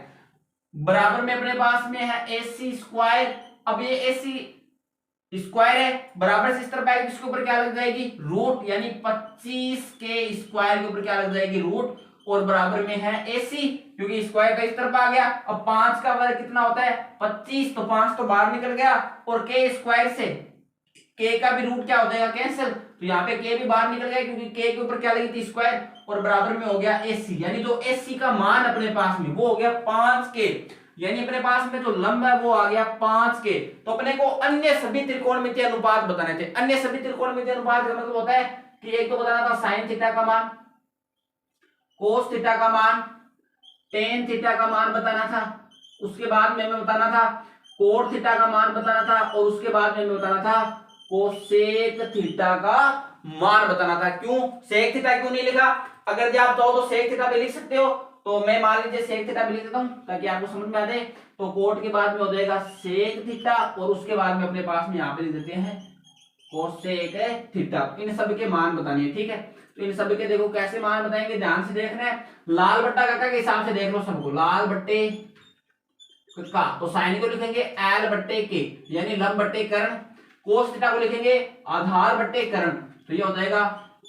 बराबर में अपने पास में है AC स्क्वायर। अब ये AC स्क्वायर है, बराबर से इस तरफ आएगा इसके ऊपर क्या लग जाएगी रूट, यानी 25 के स्क्वायर के ऊपर क्या लग जाएगी रूट, और बराबर में है AC, क्योंकि स्क्वायर का इस तरफ आ गया। अब 5 का वर्ग कितना होता है 25, तो 5 तो बाहर निकल गया, और के स्क्वायर से के का भी रूट क्या हो जाएगा कैंसिल, तो यहाँ पे के भी बाहर निकल गया क्योंकि के ऊपर क्या लगी थी स्क्वायर, और बराबर में हो गया AC, यानी जो AC का मान अपने पास में वो हो गया 5 के, यानी अपने पास में जो लंब है वो आ गया 5 के। तो अपने को अन्य सभी त्रिकोणमितीय अनुपात बताने थे। अन्य सभी त्रिकोणमितीय अनुपात का मतलब होता है कि एक तो बताना था साइन थीटा का मान, कोस थीटा का मान, टेन थीटा का मान बताना था, उसके बाद में हमें बताना था कोट थीटा का मान बताना था, और उसके बाद में हमें बताना था कोसेक थीटा का मान बताना था। क्यों सेक थीटा क्यों नहीं लिखा, अगर जब आप चाहो तो सेक थीटा भी लिख सकते हो, तो मैं मान लीजिए सेक थीटा भी लिख देता हूं ताकि आपको समझ में आ जाए। तो कोट के बाद में हो जाएगा सेक थीटा, और उसके बाद में अपने पास में यहाँ पे लिख देते हैं कोसेक थीटा। इन सब के मान बताने हैं, ठीक है। तो इन सब के देखो कैसे मान बताएंगे, ध्यान से देखना है। लाल बट्टा काका के हिसाब से देख लो सबको, लाल बट्टे का तो साइन को लिखेंगे एल बट्टे के, यानी लंब बट्टे कर्ण। कोस थीटा को लिखेंगे आधार बट्टे कर्ण, तो ये हो जाएगा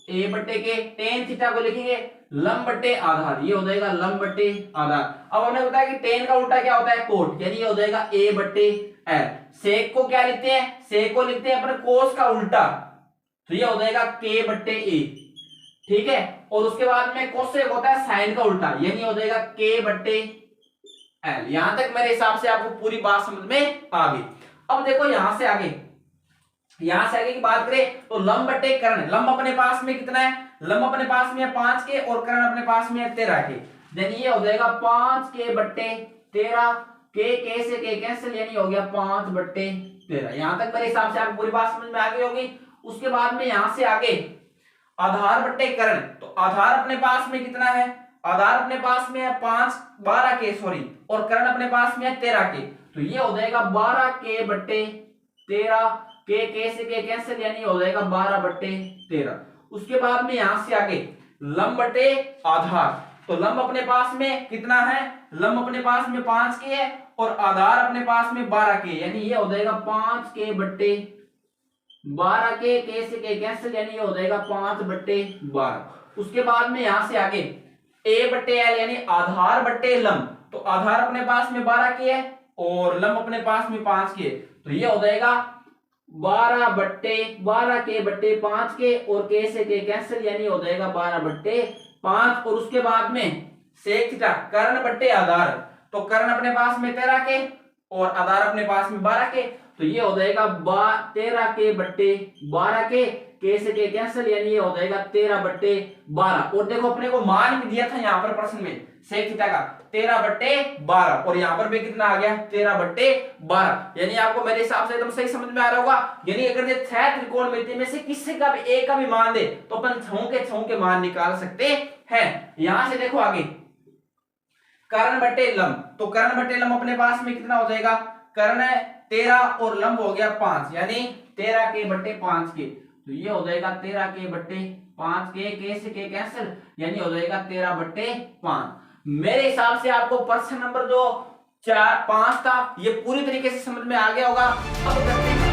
ए बट्टे के। टेन थीटा को लिखेंगे लंब बट्टे आधार, ये हो जाएगा लंब बट्टे आधार। अब हमने बताया कि टेन का उल्टा क्या होता है कोट, यानी ये हो जाएगा ए बट्टे एल। सेक को क्या लिखते हैं, सेक को लिखते हैं अपने कोस का उल्टा, तो ये हो जाएगा के बट्टे ए, ठीक है। और उसके बाद में कोसेक होता है साइन का उल्टा, यानी हो जाएगा के बट्टे एल। यहां तक मेरे हिसाब से आपको पूरी बात समझ में आ गई। अब देखो यहां से आगे की बात करें तो लंब बट्टे कर्ण, लंब अपने पास में कितना है, लंब अपने पास में है 5 के, और कर्ण अपने पास में है 13 के, यानी ये हो जाएगा 5 के बट्टे 13, के से के कैंसिल, यानी हो गया 5 बट्टे 13। यहां तक मेरे हिसाब से आपको पूरी बात समझ में आ गई होगी। उसके बाद में यहां से आगे आधार बट्टे कर्ण, तो आधार अपने पास में कितना है, आधार अपने पास में है 12 के सॉरी, और कर्ण अपने पास में है 13 के, तो ये हो जाएगा 12 के बट्टे 13, के से के कैंसिल, यानी हो जाएगा 12 बट्टे 13। उसके बाद में यहां से आगे लंब बट्टे आधार, तो लंब अपने पास में कितना है, लंब अपने पास में 5 के है, और आधार अपने पास में 12 के, यानी ये हो जाएगा 5 के बट्टे 12 के से के कैंसिल, यानी ये हो जाएगा 5 बट्टे 12। उसके बाद में यहां से आगे ए बट्टे एल, यानी आधार बट्टे लंब, तो आधार अपने पास में 12 के है और लंब अपने पास में 5 के, तो ये हो जाएगा 12 के बट्टे 5 के, और के से के कैंसिल, यानी हो जाएगा 12 बट्टे 5। और उसके बाद में सेक थीटा कर्ण बट्टे आधार, तो कर्ण अपने पास में 13 के और आधार अपने पास में 12 के, तो ये हो जाएगा 13 के बट्टे 12 के से के कैंसिल, यानी ये हो जाएगा 13 बट्टे 12। और देखो अपने को मान भी दिया था यहाँ पर प्रश्न में सेक थीटा का 13 बट्टे 12, और यहाँ पर भी कितना आ गया 13 बट्टे 12, यानी आपको मेरे हिसाब से एकदम सही समझ में आ रहा होगा। यानी अगर ये 6 त्रिकोणमिति में से किसी का भी एक का भी मान दे तो अपन छह के मान निकाल सकते हैं। यहां से देखो आगे कर्ण बट्टे लंब, तो कर्ण बट्टे लंब अपने पास में कितना हो जाएगा, कर्ण 13 और लंब हो गया 5, यानी 13 के बट्टे 5 के, तो ये हो जाएगा 13 के बट्टे 5 के से के कैंसिल, यानी हो जाएगा 13 बट्टे 5। मेरे हिसाब से आपको प्रश्न नंबर जो 4 5 था ये पूरी तरीके से समझ में आ गया होगा। अब करते हैं